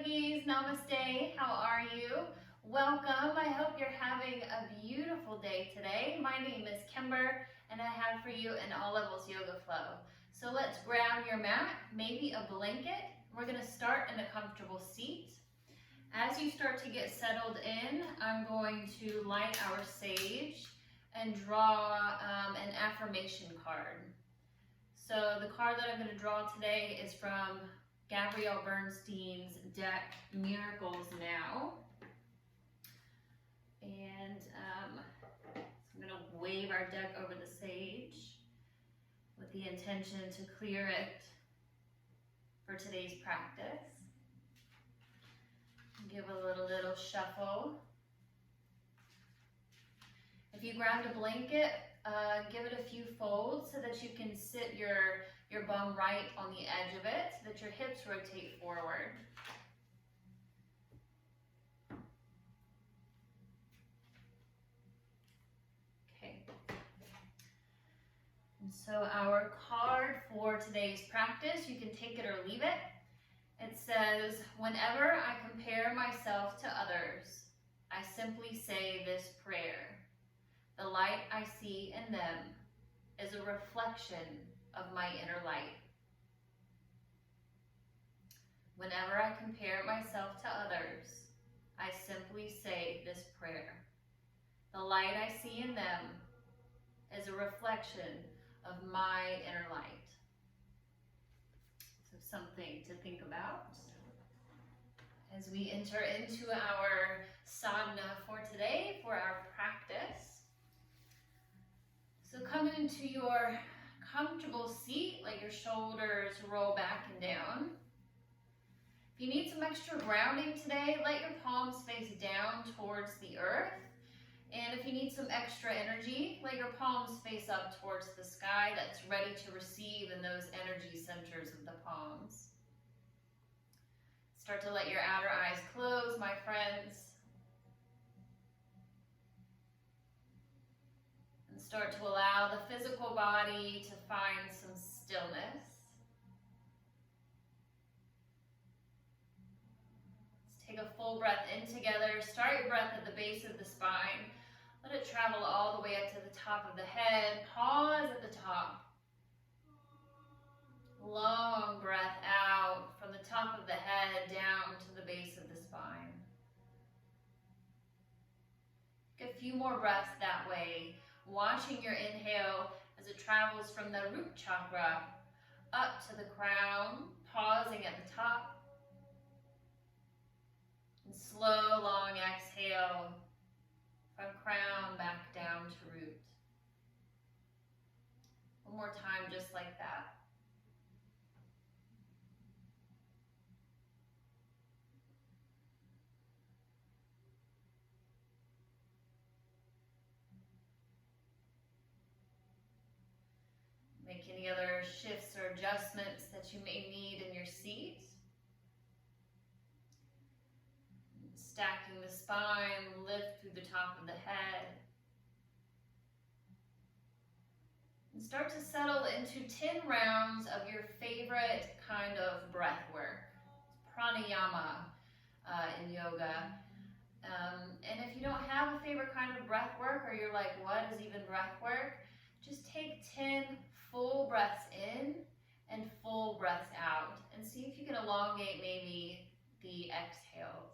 yogis, namaste. How are you? Welcome. I hope you're having a beautiful day today. My name is Kember and I have for you an all levels yoga flow. So let's grab your mat, maybe a blanket. We're going to start in a comfortable seat. As you start to get settled in, I'm going to light our sage and draw an affirmation card. So the card that I'm going to draw today is from Gabrielle Bernstein's deck, Miracles Now. And so I'm going to wave our deck over the sage with the intention to clear it for today's practice. Give a little shuffle. If you grabbed a blanket, give it a few folds so that you can sit your bum right on the edge of it so that your hips rotate forward. Okay. And so our card for today's practice, you can take it or leave it. It says, whenever I compare myself to others, I simply say this prayer. The light I see in them is a reflection of my inner light. Whenever I compare myself to others, I simply say this prayer. The light I see in them is a reflection of my inner light. So something to think about as we enter into our sadhana for today, for our practice. So come into your comfortable seat, let your shoulders roll back and down. If you need some extra grounding today, let your palms face down towards the earth. And if you need some extra energy, let your palms face up towards the sky that's ready to receive in those energy centers of the palms. Start to let your outer eyes close, my friends. And start to allow the physical body to find some stillness. Let's take a full breath in together. Start your breath at the base of the spine. Let it travel all the way up to the top of the head. Pause at the top. Long breath out from the top of the head down to the base of the spine. Take a few more breaths that way, watching your inhale as it travels from the root chakra up to the crown, pausing at the top. And slow, long exhale from crown back down to root. One more time, just like that. Make any other shifts or adjustments that you may need in your seat. Stacking the spine, lift through the top of the head. And start to settle into 10 rounds of your favorite kind of breath work. Pranayama in yoga. And if you don't have a favorite kind of breath work, or you're like, what is even breath work? Just take 10 full breaths in and full breaths out. And see if you can elongate maybe the exhales.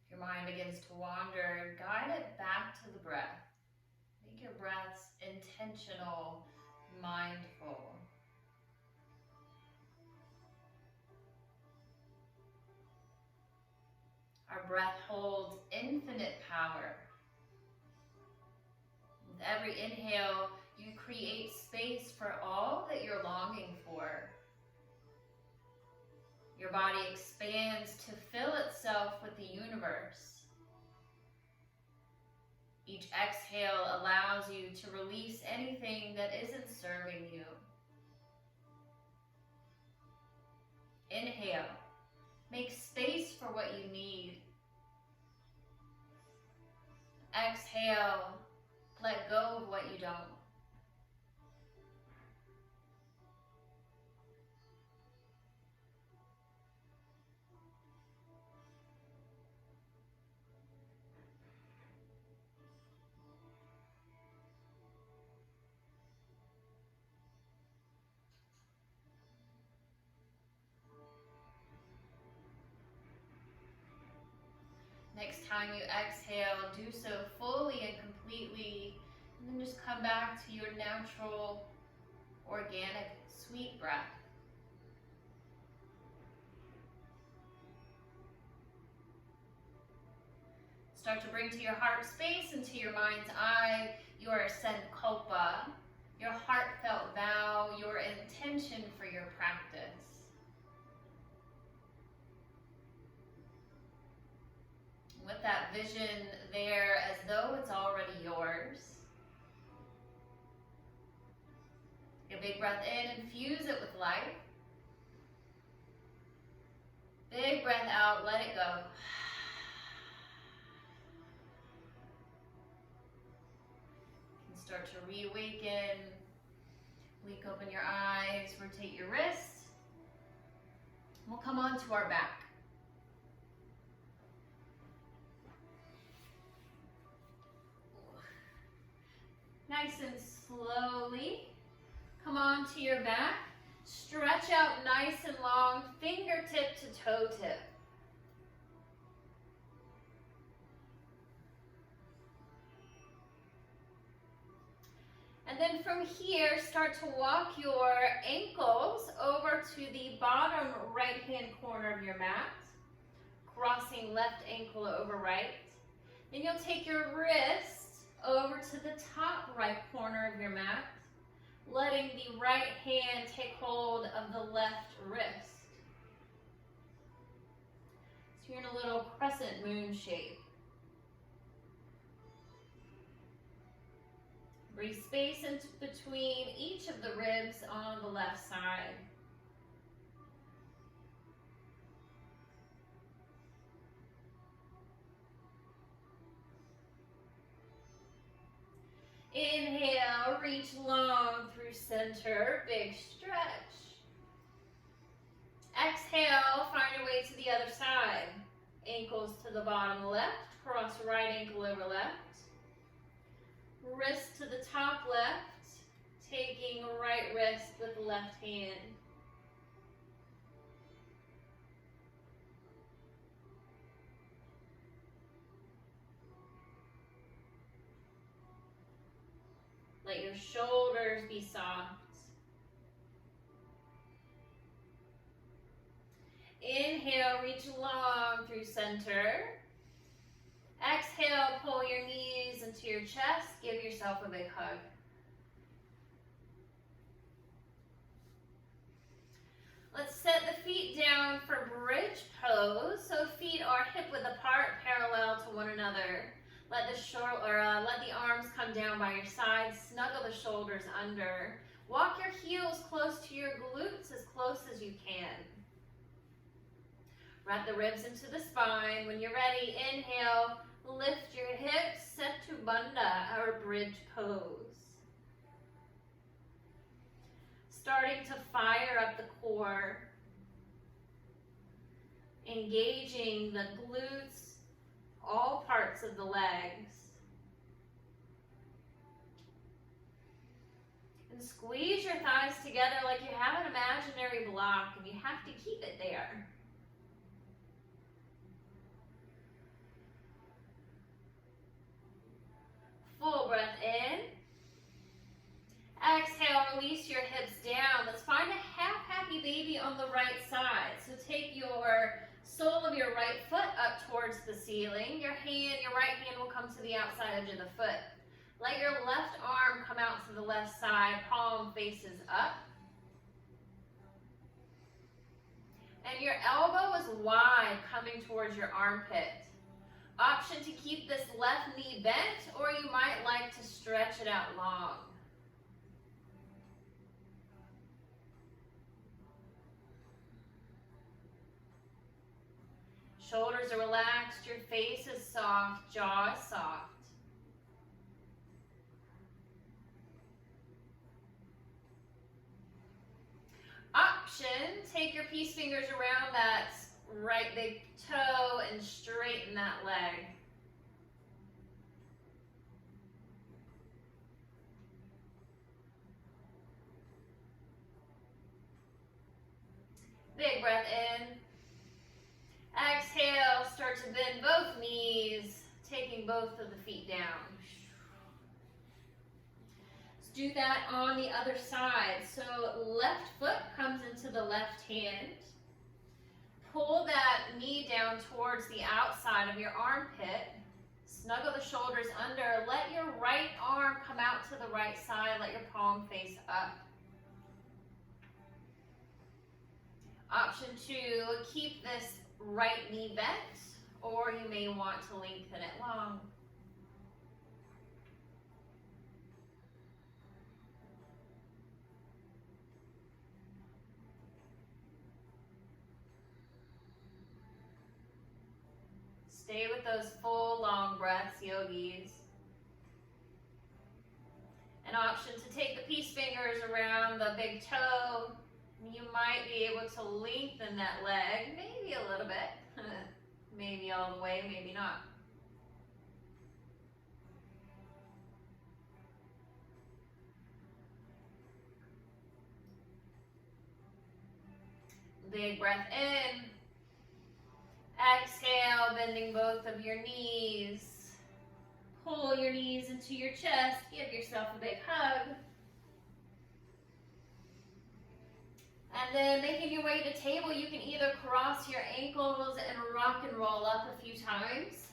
If your mind begins to wander, guide it back to the breath. Make your breaths intentional, mindful. Our breath holds infinite power. With every inhale, you create space for all that you're longing for. Your body expands to fill itself with the universe. Each exhale allows you to release anything that isn't serving you. Inhale. Make space for what you need. Exhale, let go of what you don't. Next time you exhale, do so fully and completely, and then just come back to your natural, organic, sweet breath. Start to bring to your heart space and to your mind's eye your sankalpa, your heartfelt vow, your intention for your practice. With that vision there as though it's already yours. Take a big breath in, infuse it with life. Big breath out, let it go. You can start to reawaken, blink open your eyes, rotate your wrists. We'll come onto our back. Nice and slowly, come onto your back. Stretch out nice and long, fingertip to toe tip. And then from here, start to walk your ankles over to the bottom right-hand corner of your mat, crossing left ankle over right. Then you'll take your wrist over to the top right corner of your mat, letting the right hand take hold of the left wrist. So you're in a little crescent moon shape. Breathe space in between each of the ribs on the left side. Inhale, reach long through center, big stretch. Exhale, find your way to the other side. Ankles to the bottom left, cross right ankle over left. Wrist to the top left, taking right wrist with the left hand. Let your shoulders be soft. Inhale, reach long through center. Exhale, pull your knees into your chest. Give yourself a big hug. Let's set the feet down for bridge pose. So feet are hip width apart, parallel to one another. Let the arms come down by your sides. Snuggle the shoulders under. Walk your heels close to your glutes, as close as you can. Wrap the ribs into the spine. When you're ready, inhale, lift your hips, Setu Bandha, our bridge pose. Starting to fire up the core. Engaging the glutes, all parts of the legs. And squeeze your thighs together like you have an imaginary block and you have to keep it there. Full breath in. Exhale, release your hips down. Let's find a half happy baby on the right side. So take your sole of your right foot up towards the ceiling. Your right hand will come to the outside edge of the foot. Let your left arm come out to the left side, palm faces up. And your elbow is wide, coming towards your armpit. Option to keep this left knee bent, or you might like to stretch it out long. Shoulders are relaxed, your face is soft, jaw is soft. option, take your peace fingers around that right big toe and straighten that leg. Big breath in. Exhale, start to bend both knees, taking both of the feet down. Let's do that on the other side. So left foot comes into the left hand. Pull that knee down towards the outside of your armpit. Snuggle the shoulders under. Let your right arm come out to the right side. Let your palm face up. Option 2, keep this right knee bent, or you may want to lengthen it long. Stay with those full long breaths, yogis. An option to take the peace fingers around the big toe. You might be able to lengthen that leg, maybe a little bit, maybe all the way, maybe not. Big breath in. Exhale, bending both of your knees. Pull your knees into your chest, give yourself a big hug. And then making your way to table, you can either cross your ankles and rock and roll up a few times.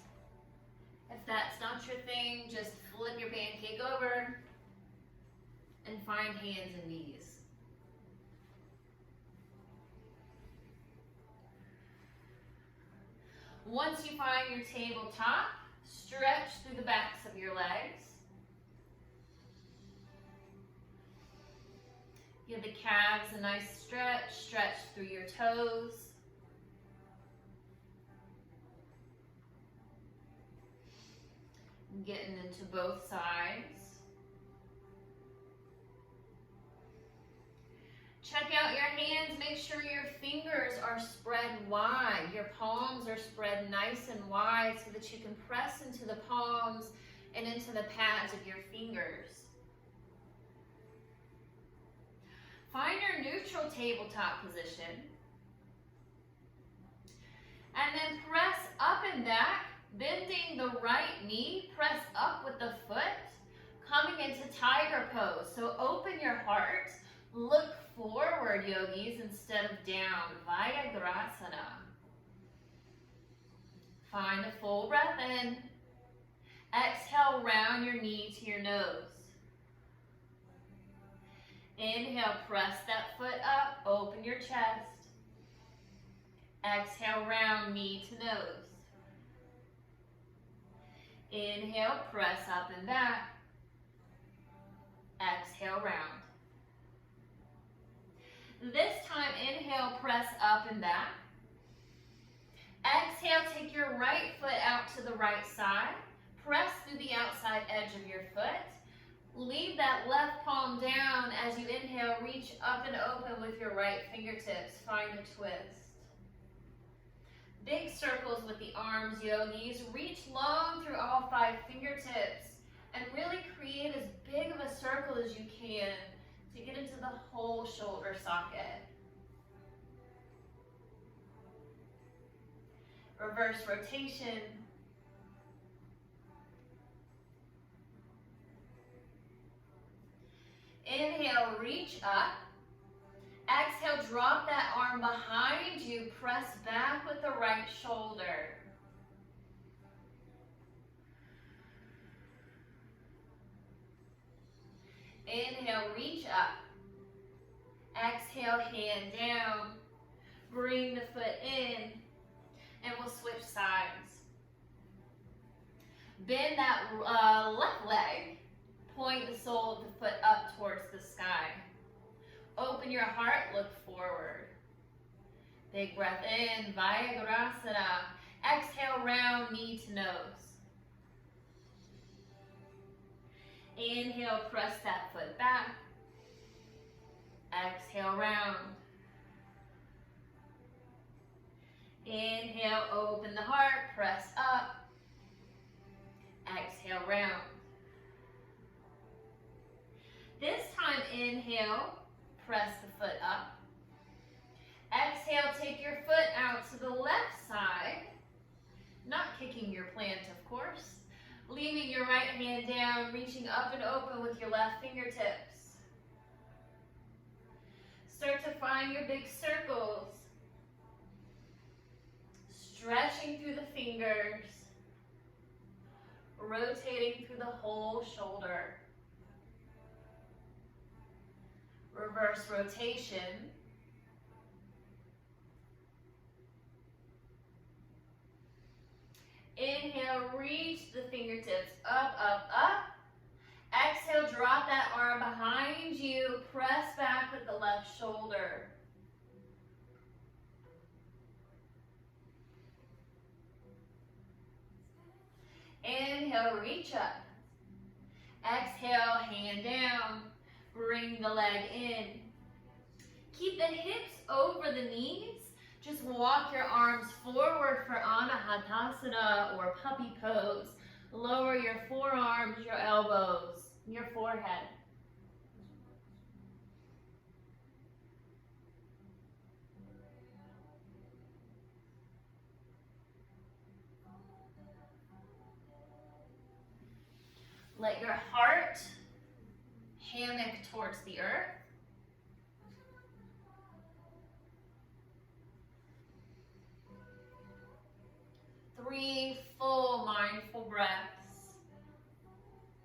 If that's not your thing, just flip your pancake over and find hands and knees. Once you find your tabletop, stretch through the backs of your legs. Give the calves a nice stretch, stretch through your toes. Getting into both sides. Check out your hands, make sure your fingers are spread wide. Your palms are spread nice and wide so that you can press into the palms and into the pads of your fingers. Find your neutral tabletop position. And then press up and back, bending the right knee, press up with the foot, coming into tiger pose. So open your heart, look forward, yogis, instead of down, Vyagrasana. Find a full breath in. Exhale, round your knee to your nose. Inhale, press that foot up, open your chest. Exhale, round knee to nose. Inhale, press up and back. Exhale, round. This time, inhale, press up and back. Exhale, take your right foot out to the right side. Press through the outside edge of your foot. Leave that left palm down as you inhale, reach up and open with your right fingertips. Find a twist. Big circles with the arms, yogis. Reach long through all 5 fingertips and really create as big of a circle as you can to get into the whole shoulder socket. Reverse rotation. Inhale, reach up. Exhale, drop that arm behind you. Press back with the right shoulder. Inhale, reach up. Exhale, hand down. Bring the foot in. And we'll switch sides. Bend that left leg. Point the sole of the foot up towards the sky. Open your heart, look forward. Big breath in, Vyagrasana. Exhale, round knee to nose. Inhale, press that foot back. Exhale, round. Inhale, open the heart, press up. Exhale, round. This time, inhale, press the foot up. Exhale, take your foot out to the left side. Not kicking your plant, of course. Leaving your right hand down, reaching up and open with your left fingertips. Start to find your big circles. Stretching through the fingers. Rotating through the whole shoulder. Reverse rotation. Inhale, reach the fingertips up, up, up. Exhale, drop that arm behind you. Press back with the left shoulder. Inhale, reach up. Exhale, hand down. Bring the leg in. Keep the hips over the knees. Just walk your arms forward for Anahatasana or puppy pose. Lower your forearms, your elbows, your forehead. Let your heart hammock towards the earth. Three full mindful breaths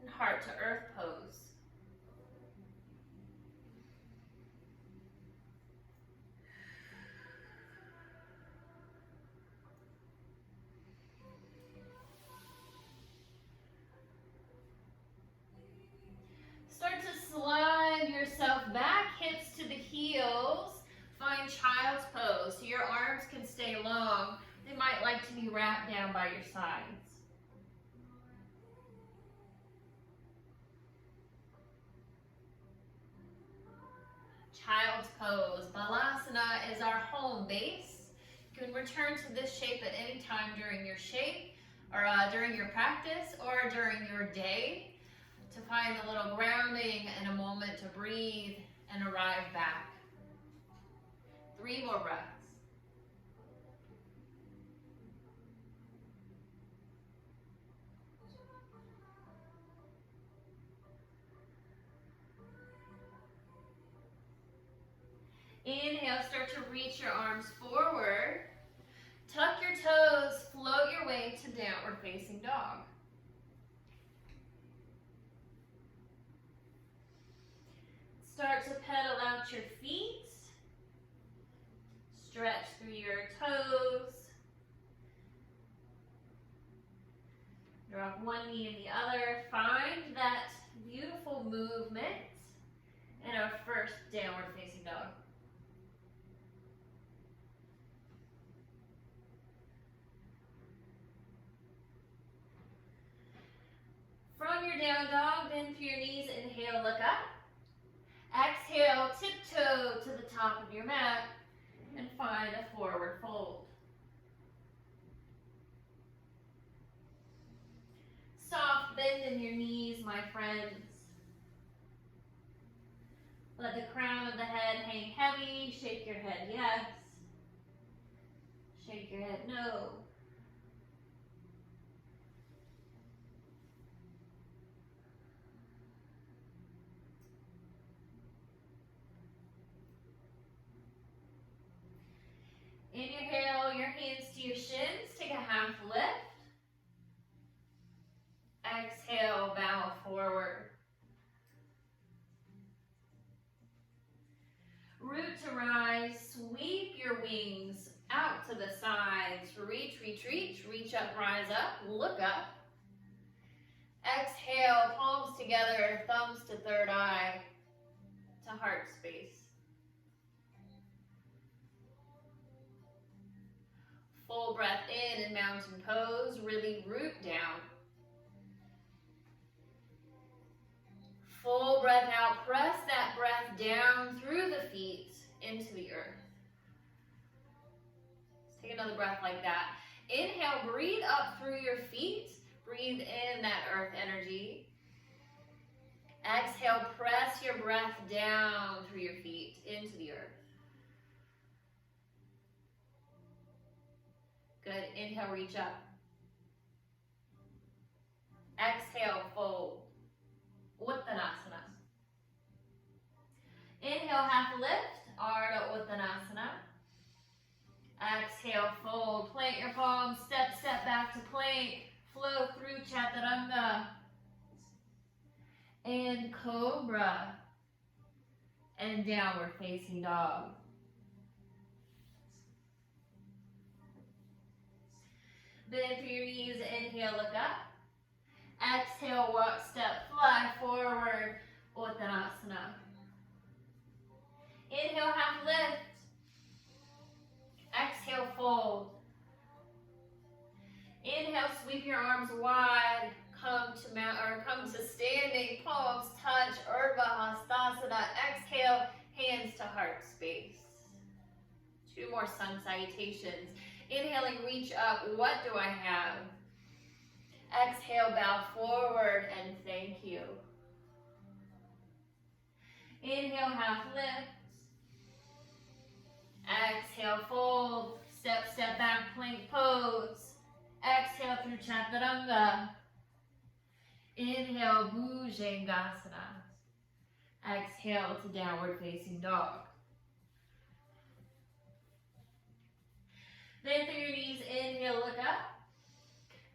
in heart to earth pose. Start to slide yourself back, hips to the heels. Find child's pose so your arms can stay long. They might like to be wrapped down by your sides. Child's pose. Balasana is our home base. You can return to this shape at any time during your during your practice or during your day to find a little grounding and a moment to breathe and arrive back. 3 more breaths. Inhale, start to reach your arms forward. Tuck your toes, float your way to downward facing dog. Start to pedal out your feet. Stretch through your toes. Drop one knee and the other. Find that beautiful movement in our first downward facing dog. From your down dog, bend through your knees, inhale, look up. Exhale, tiptoe to the top of your mat and find a forward fold. Soft bend in your knees, my friends. Let the crown of the head hang heavy. Shake your head yes. Shake your head no. Inhale, your hands to your shins. Take a half lift. Exhale, bow forward. Root to rise. Sweep your wings out to the sides. Reach, reach, reach. Reach up, rise up. Look up. Exhale, palms together, thumbs to third eye, to heart space. Full breath in mountain pose, really root down. Full breath out, press that breath down through the feet into the earth. Let's Take another breath like that. Inhale, breathe up through your feet. Breathe in that earth energy. Exhale, press your breath down through your feet into the earth. Good. Inhale, reach up. Exhale, fold. Uttanasana. Inhale, half lift. Ardha Uttanasana. Exhale, fold. Plant your palms. Step back to plank. Flow through chaturanga. And cobra. And downward facing dog. Bend through your knees. Inhale, look up. Exhale, walk, step, fly forward. Uttanasana. Inhale, half lift. Exhale, fold. Inhale, sweep your arms wide. Come to standing. Palms touch. Urdhva Hastasana. Exhale, hands to heart space. 2 more sun salutations. Inhaling, reach up. What do I have? Exhale, bow forward and thank you. Inhale, half lift. Exhale, fold. Step back, plank pose. Exhale through chaturanga. Inhale, bhujangasana. Exhale to downward facing dog. Bend through your knees. Inhale, look up.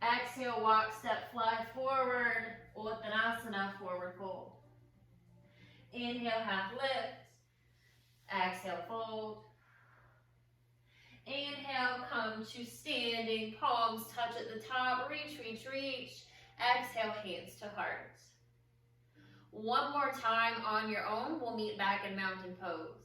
Exhale, walk, step, fly forward. Uttanasana, forward fold. Inhale, half lift. Exhale, fold. Inhale, come to standing. Palms touch at the top. Reach, reach, reach. Exhale, hands to heart. 1 more time on your own. We'll meet back in mountain pose.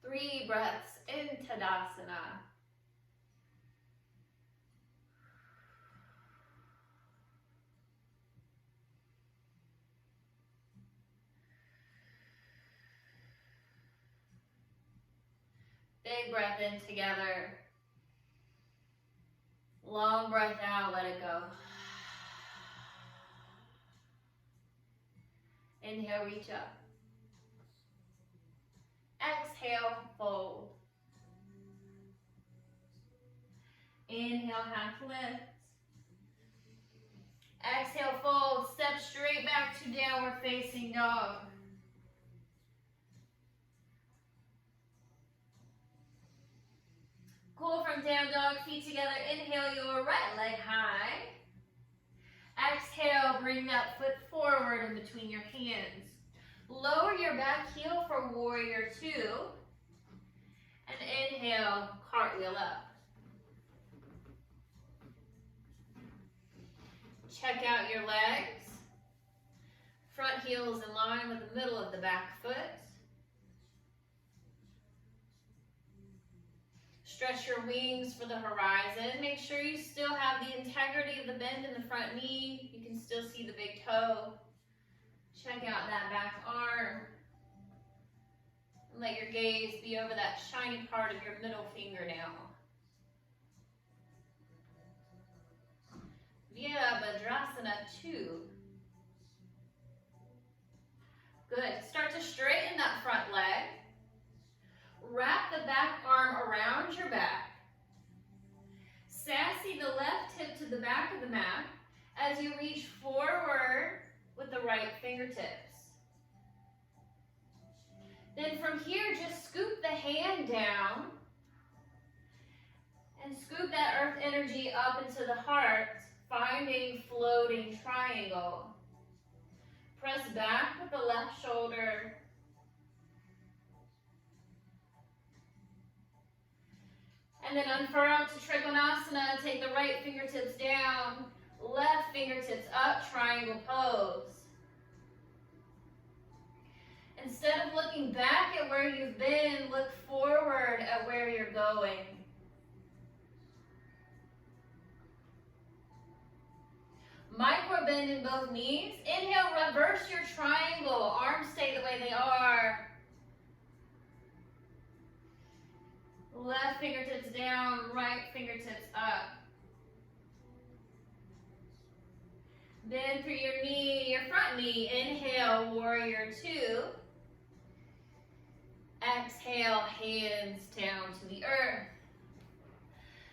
Three breaths in Tadasana. Big breath in together. Long breath out, let it go. Inhale, reach up. Exhale, fold. Inhale, half lift. Exhale, fold. Step straight back to downward facing dog. Cool from down dog, feet together. Inhale your right leg high. Exhale, bring that foot forward in between your hands. Lower your back heel for warrior 2. And inhale, cartwheel up. Check out your legs. Front heel is in line with the middle of the back foot. Stretch your wings for the horizon. Make sure you still have the integrity of the bend in the front knee. You can still see the big toe. Check out that back arm. And let your gaze be over that shiny part of your middle fingernail. Virabhadrasana 2. Good. Start to straighten that front leg. Wrap the back arm around your back. Sassy the left hip to the back of the mat as you reach forward with the right fingertips. Then from here, just scoop the hand down And scoop that earth energy up into the heart, finding floating triangle. Press back with the left shoulder. And then unfurl to Trikonasana. Take the right fingertips down, left fingertips up, triangle pose. Instead of looking back at where you've been, look forward at where you're going. Micro bend in both knees. Inhale, reverse your triangle. Arms stay the way they are. Left fingertips down, right fingertips up. Bend through your knee, your front knee. Inhale, warrior two. Exhale, hands down to the earth.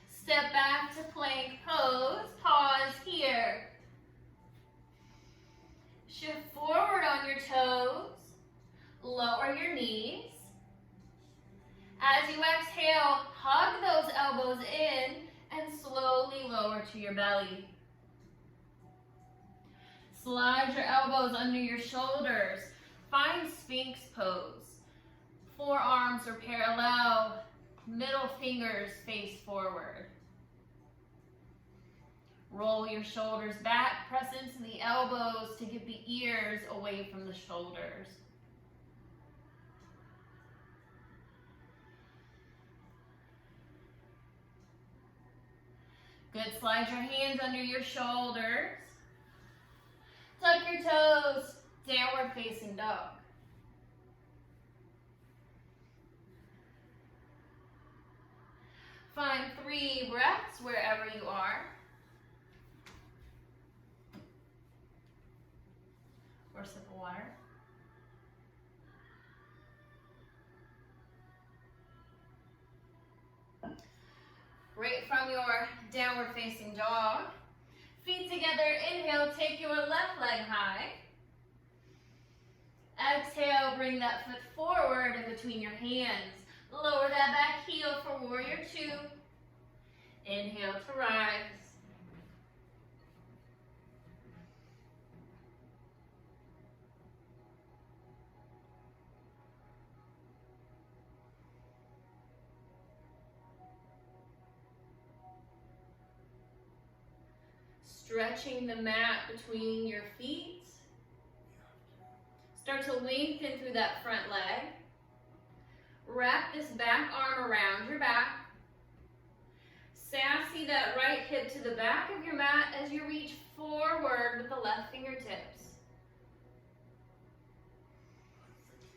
Step back to plank pose. Pause here. Shift forward on your toes. Lower your knees. As you exhale, hug those elbows in and slowly lower to your belly. Slide your elbows under your shoulders. Find Sphinx pose. Forearms are parallel. Middle fingers face forward. Roll your shoulders back. Press into the elbows to get the ears away from the shoulders. Good, slide your hands under your shoulders. Tuck your toes, downward facing dog. Find 3 breaths wherever you are. Or a sip of water. Right from your downward facing dog. Feet together, inhale, take your left leg high. Exhale, bring that foot forward in between your hands. Lower that back heel for warrior two. Inhale to rise. Stretching the mat between your feet. Start to lengthen through that front leg. Wrap this back arm around your back. Sassy that right hip to the back of your mat as you reach forward with the left fingertips.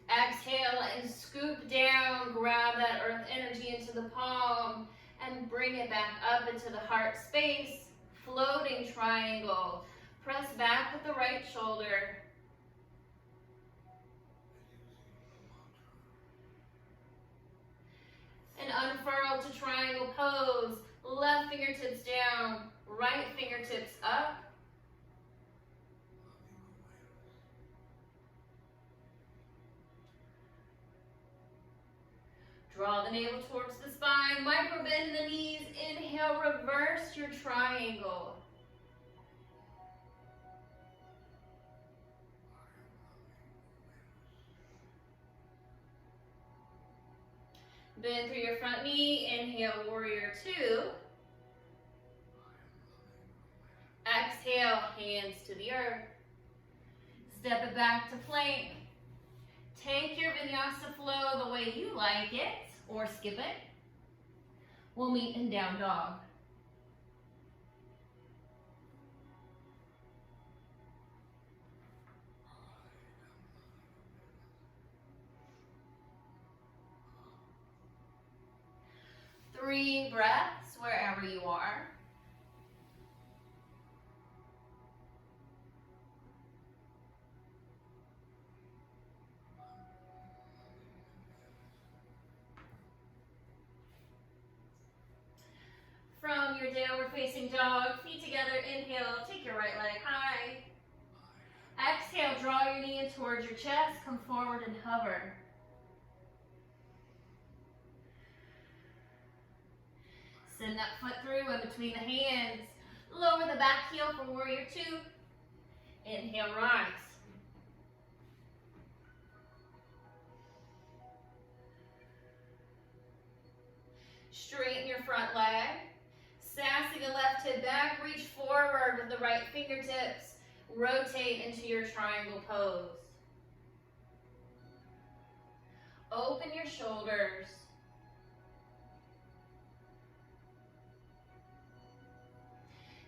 Exhale and scoop down, grab that earth energy into the palm and bring it back up into the heart space. Floating triangle. Press back with the right shoulder. And unfurl to triangle pose. Left fingertips down, right fingertips up. Draw the navel towards the spine, micro bend in the knees. Inhale, reverse your triangle. Bend through your front knee. Inhale, warrior two. Exhale, hands to the earth. Step it back to plank. Take your vinyasa flow the way you like it, or skip it. We'll meet in down dog. Three breaths wherever you are. From your downward facing dog, feet together, inhale, take your right leg high. Exhale, draw your knee in towards your chest, come forward and hover. Send that foot through in between the hands. Lower the back heel for warrior two. Inhale, rise. Straighten your front leg. Sassy the left hip back. Reach forward with the right fingertips. Rotate into your triangle pose. Open your shoulders.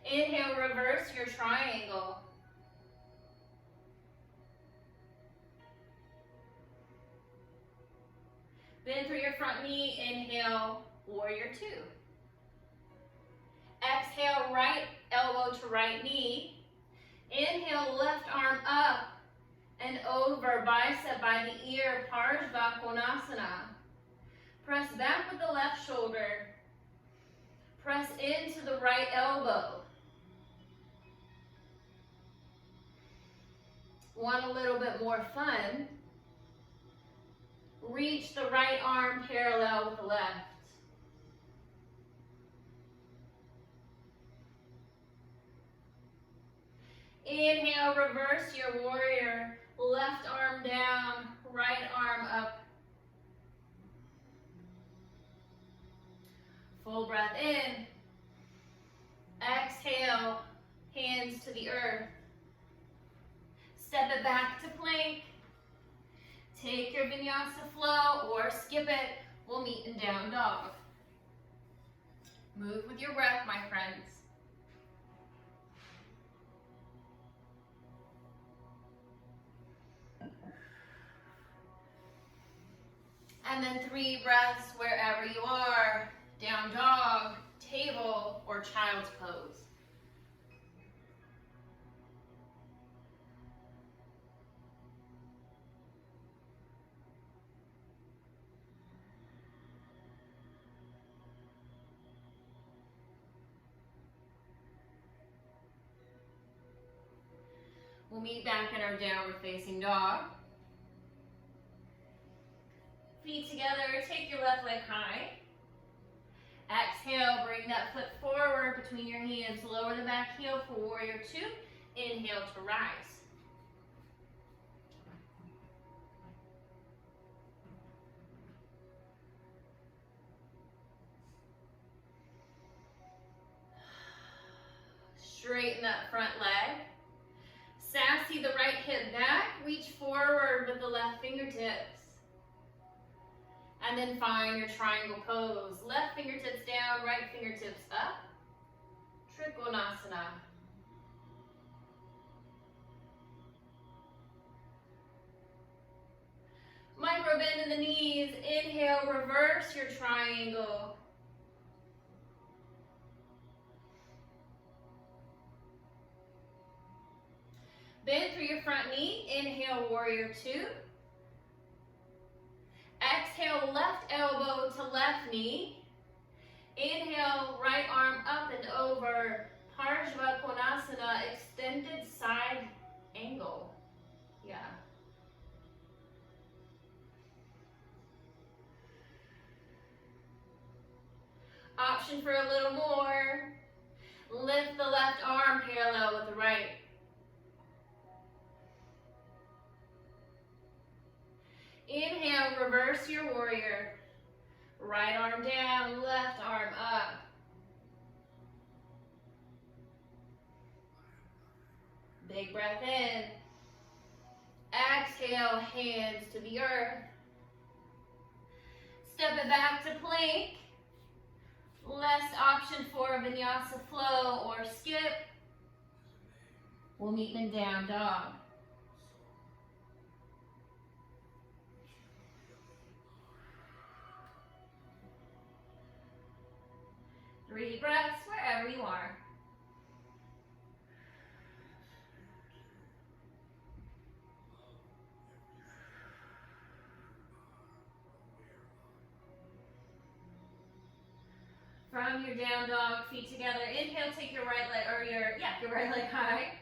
Inhale, reverse your triangle. Bend through your front knee. Inhale, warrior two. Exhale, right elbow to right knee. Inhale, left arm up and over, bicep by the ear, Parsvakonasana. Press back with the left shoulder. Press into the right elbow. Want a little bit more fun? Reach the right arm parallel with the left. Inhale, reverse your warrior. Left arm down, right arm up. Full breath in. Exhale, hands to the earth. Step it back to plank. Take your vinyasa flow or skip it. We'll meet in down dog. Move with your breath, my friends. And then 3 breaths wherever you are. Down dog, table, or child's pose. We'll meet back in our downward facing dog. Feet together, take your left leg high. Exhale, bring that foot forward between your hands. Lower the back heel for warrior two. Inhale to rise. Straighten that front leg. Sassy the right hip back. Reach forward with the left fingertips. And then find your triangle pose. Left fingertips down, right fingertips up. Trikonasana. Micro bend in the knees. Inhale, reverse your triangle. Bend through your front knee. Inhale, warrior two. Exhale, left elbow to left knee. Inhale, right arm up and over. Parsvakonasana, extended side angle. Yeah. Option for a little more. Lift the left arm parallel with the right. Inhale, reverse your warrior. Right arm down, left arm up. Big breath in. Exhale, hands to the earth. Step it back to plank. Less option for vinyasa flow or skip. We'll meet in down dog. Three breaths wherever you are. From your down dog, feet together. Inhale, take your right leg, or your right leg high.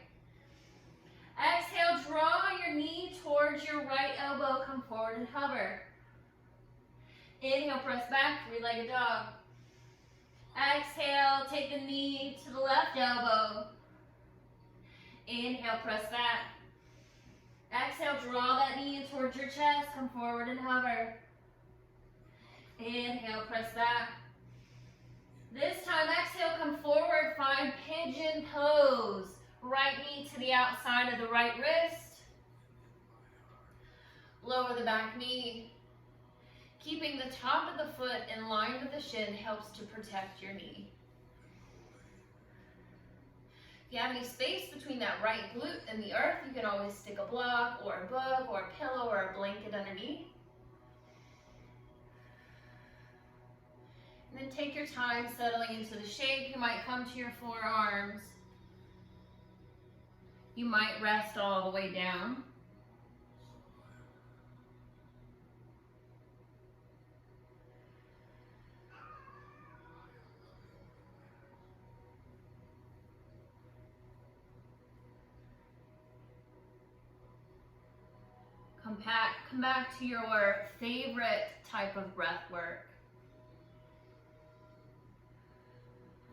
Exhale, draw your knee towards your right elbow, come forward and hover. Inhale, press back, three-legged dog. Exhale, take the knee to the left elbow. Inhale, press back. Exhale, draw that knee in towards your chest. Come forward and hover. Inhale, press back. This time, exhale, come forward, find pigeon pose. Right knee to the outside of the right wrist. Lower the back knee. Keeping the top of the foot in line with the shin helps to protect your knee. If you have any space between that right glute and the earth, you can always stick a block or a book or a pillow or a blanket underneath. And then take your time settling into the shape. You might come to your forearms. You might rest all the way down. Come back to your favorite type of breath work.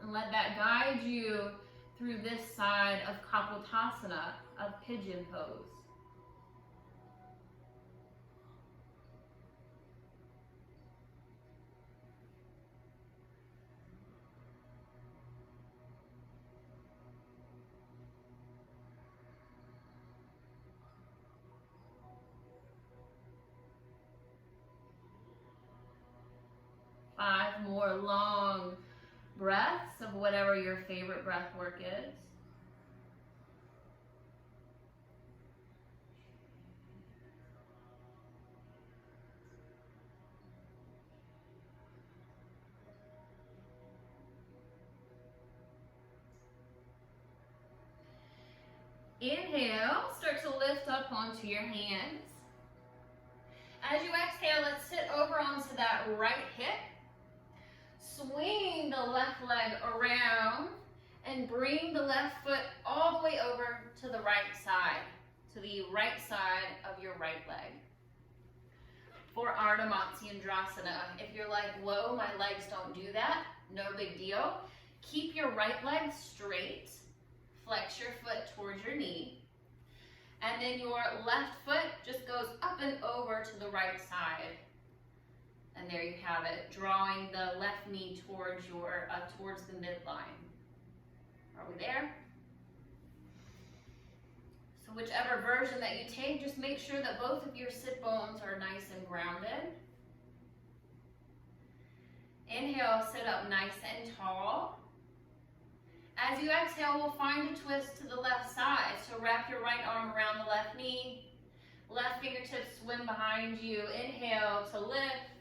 And let that guide you through this side of Kapotasana, of pigeon pose. Five more long breaths of whatever your favorite breath work is. Inhale, start to lift up onto your hands. As you exhale, let's sit over onto that right hip. Swing the left leg around and bring the left foot all the way over to the right side of your right leg. For Ardha Matsyendrasana, if you're like, whoa, my legs don't do that, no big deal. Keep your right leg straight, flex your foot towards your knee, and then your left foot just goes up and over to the right side. And there you have it, drawing the left knee towards the midline. Are we there? So whichever version that you take, just make sure that both of your sit bones are nice and grounded. Inhale, sit up nice and tall. As you exhale, we'll find a twist to the left side. So wrap your right arm around the left knee. Left fingertips swim behind you. Inhale to lift.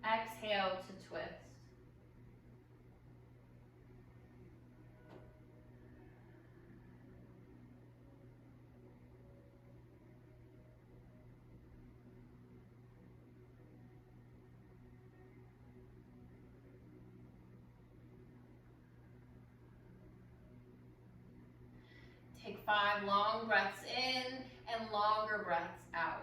Exhale to twist. Take 5 long breaths in and longer breaths out.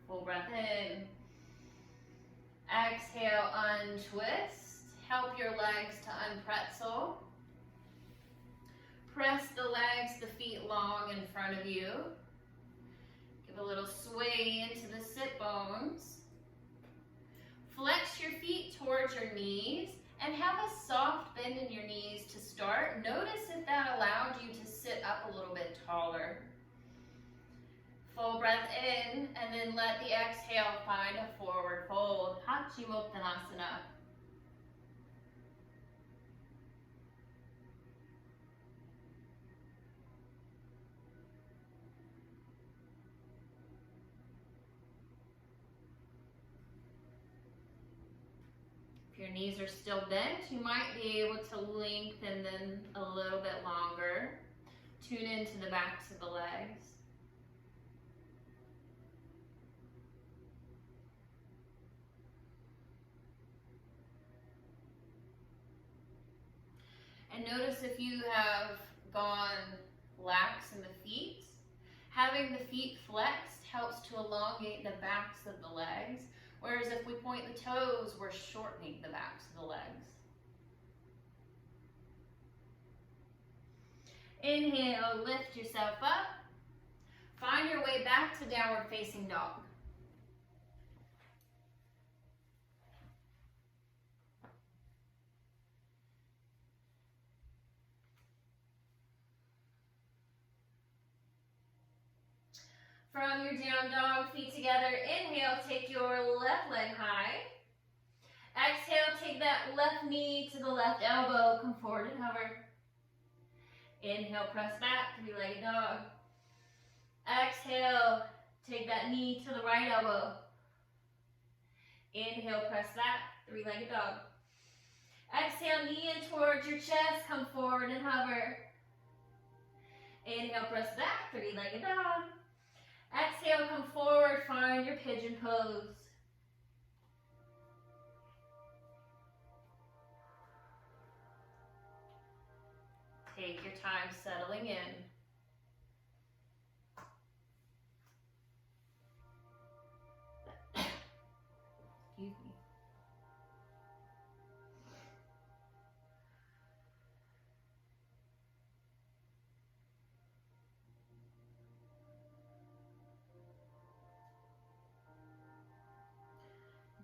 Full breath in. Exhale, untwist. Help your legs to unpretzel. Press the legs, the feet long in front of you. Give a little sway into the sit bones. Flex your feet towards your knees and have a soft bend in your knees to start. Notice if that allowed you to sit up a little bit taller. Full breath in, and then let the exhale find a forward fold. Paschimottanasana. If your knees are still bent, you might be able to lengthen them a little bit longer. Tune into the backs of the legs. And notice if you have gone lax in the feet, having the feet flexed helps to elongate the backs of the legs, whereas if we point the toes, we're shortening the backs of the legs. Inhale, lift yourself up. Find your way back to downward facing dog. From your down dog, feet together, inhale, take your left leg high. Exhale, take that left knee to the left elbow, come forward and hover. Inhale, press back, three-legged dog. Exhale, take that knee to the right elbow. Inhale, press back, three-legged dog. Exhale, knee in towards your chest, come forward and hover. Inhale, press back, three-legged dog. Exhale, come forward, find your pigeon pose. Take your time settling in. Excuse me.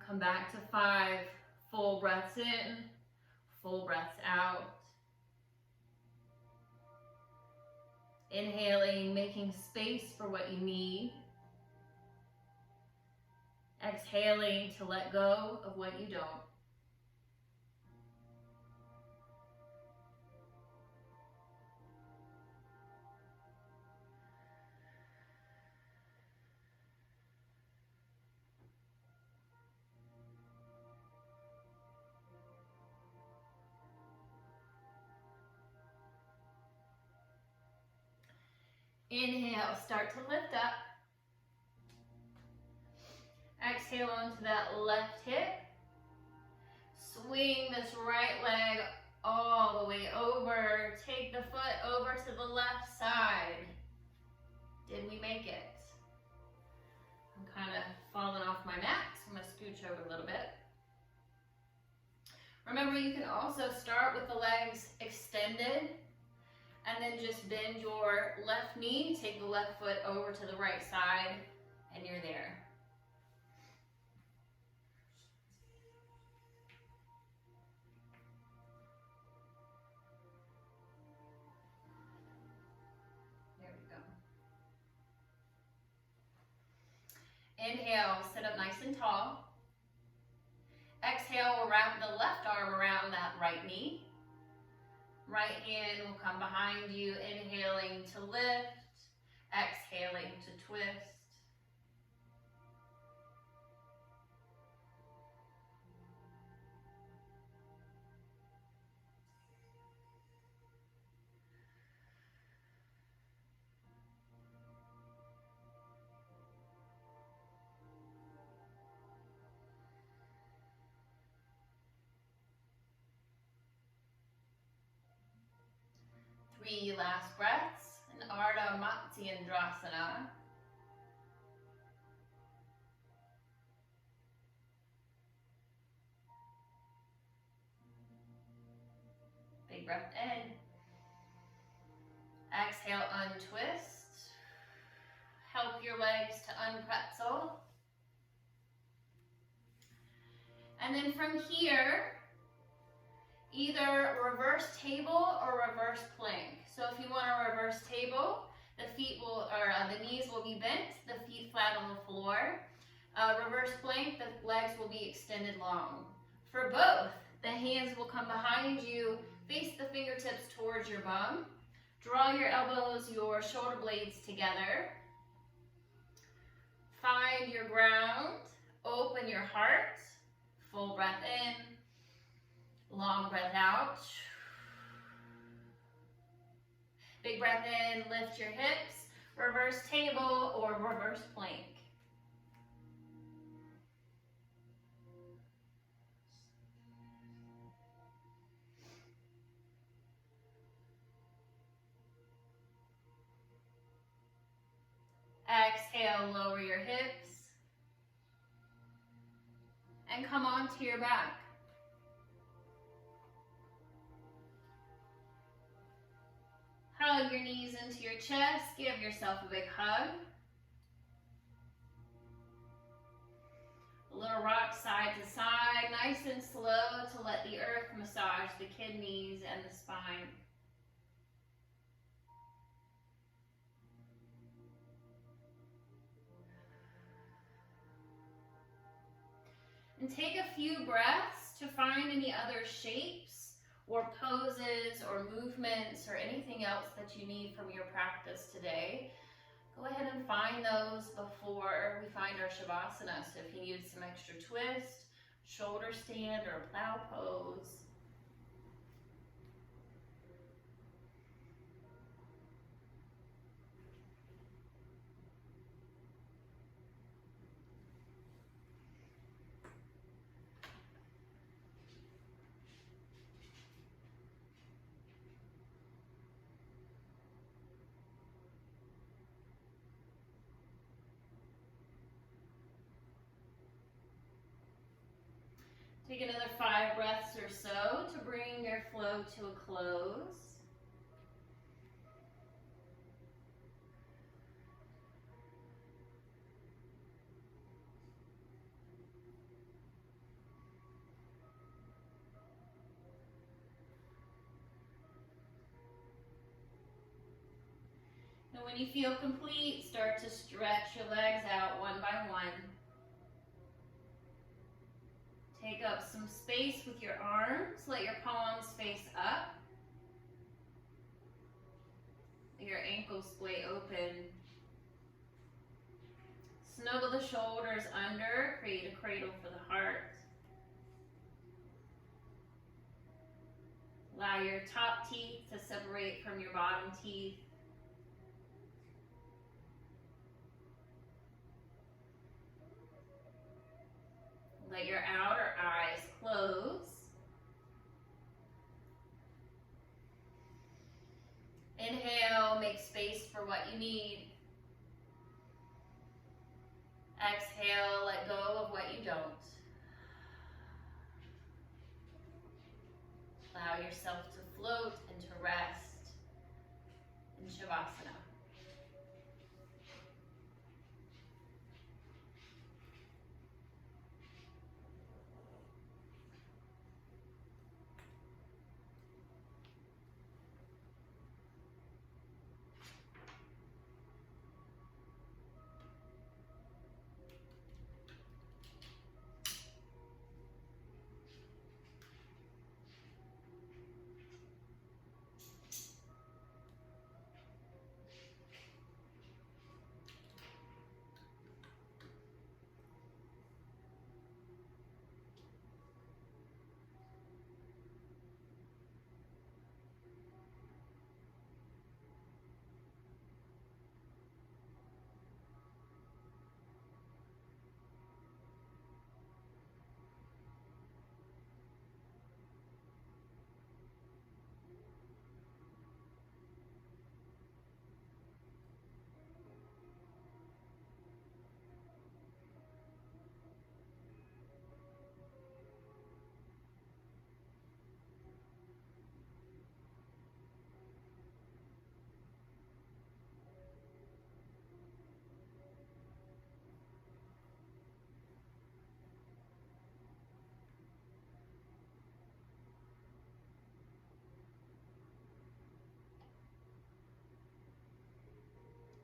Come back to 5 full breaths in, full breaths out. Inhaling, making space for what you need. Exhaling to let go of what you don't. Inhale, start to lift up. Exhale onto that left hip. Swing this right leg all the way over. Take the foot over to the left side. Did we make it? I'm kind of falling off my mat, so I'm going to scooch over a little bit. Remember, you can also start with the legs extended and then just bend your left knee, take the left foot over to the right side, and you're there. There we go. Inhale, sit up nice and tall. Exhale, we'll wrap the left arm around that right knee. Right hand will come behind you, inhaling to lift, exhaling to twist. Three last breaths in Ardha Matsyendrasana. Big breath in. Exhale, untwist. Help your legs to unpretzel. And then from here, either reverse table or reverse plank. So if you want a reverse table, the knees will be bent, the feet flat on the floor. Reverse plank, the legs will be extended long. For both, the hands will come behind you, face the fingertips towards your bum. Draw your elbows, your shoulder blades together. Find your ground, open your heart, full breath in, long breath out. Big breath in, lift your hips, reverse table or reverse plank. Exhale, lower your hips and come onto your back. Hug your knees into your chest, give yourself a big hug. A little rock side to side, nice and slow to let the earth massage the kidneys and the spine. And take a few breaths to find any other shapes or poses or movements or anything else that you need from your practice today. Go ahead and find those before we find our Shavasana. So if you need some extra twist, shoulder stand, or plow pose. Take another 5 breaths or so to bring your flow to a close. And when you feel complete, start to stretch your legs out one by one. Take up some space with your arms. Let your palms face up. Let your ankles splay open. Snuggle the shoulders under. Create a cradle for the heart. Allow your top teeth to separate from your bottom teeth. Let your outer eyes close. Inhale, make space for what you need. Exhale, let go of what you don't. Allow yourself to float and to rest in Shavasana.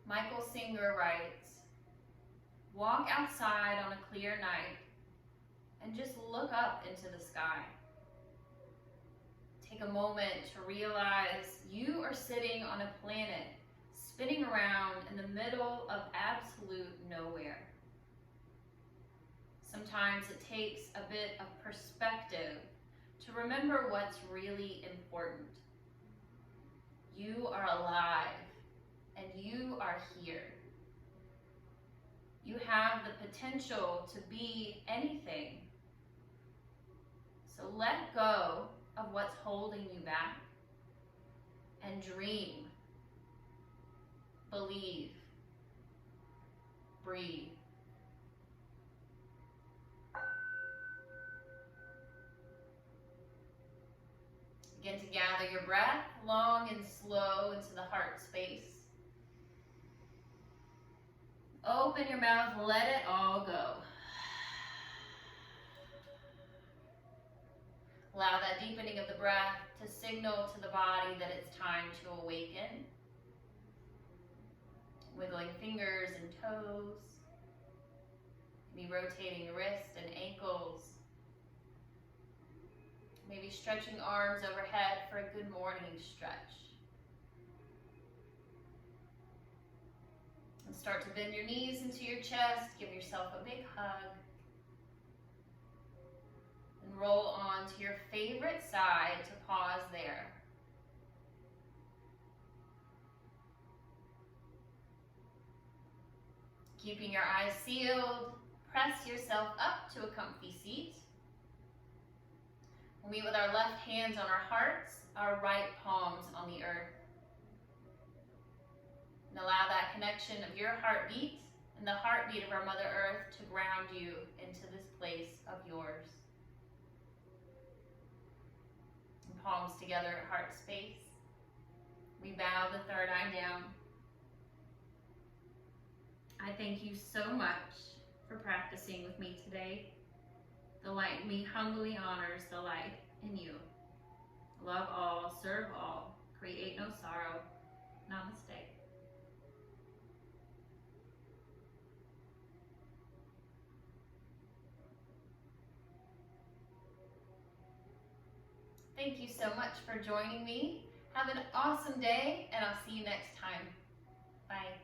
Michael Singer writes, walk outside on a clear night and just look up into the sky. Take a moment to realize you are sitting on a planet spinning around in the middle of absolute nowhere. Sometimes it takes a bit of perspective to remember what's really important. You are alive and you are here. You have the potential to be anything. So let go of what's holding you back and dream, believe, breathe. Begin to gather your breath long and slow into the heart space. Open your mouth, let it all go. Allow that deepening of the breath to signal to the body that it's time to awaken. Wiggling fingers and toes. Maybe rotating the wrists and ankles. Maybe stretching arms overhead for a good morning stretch. And start to bend your knees into your chest. Give yourself a big hug. And roll on to your favorite side to pause there. Keeping your eyes sealed, press yourself up to a comfy seat. We'll meet with our left hands on our hearts, our right palms on the earth. And allow that connection of your heartbeat and the heartbeat of our Mother Earth to ground you into this place of yours. And palms together at heart space. We bow the third eye down. I thank you so much for practicing with me today. The light in me humbly honors the light in you. Love all, serve all, create no sorrow. Namaste. Thank you so much for joining me. Have an awesome day, and I'll see you next time. Bye.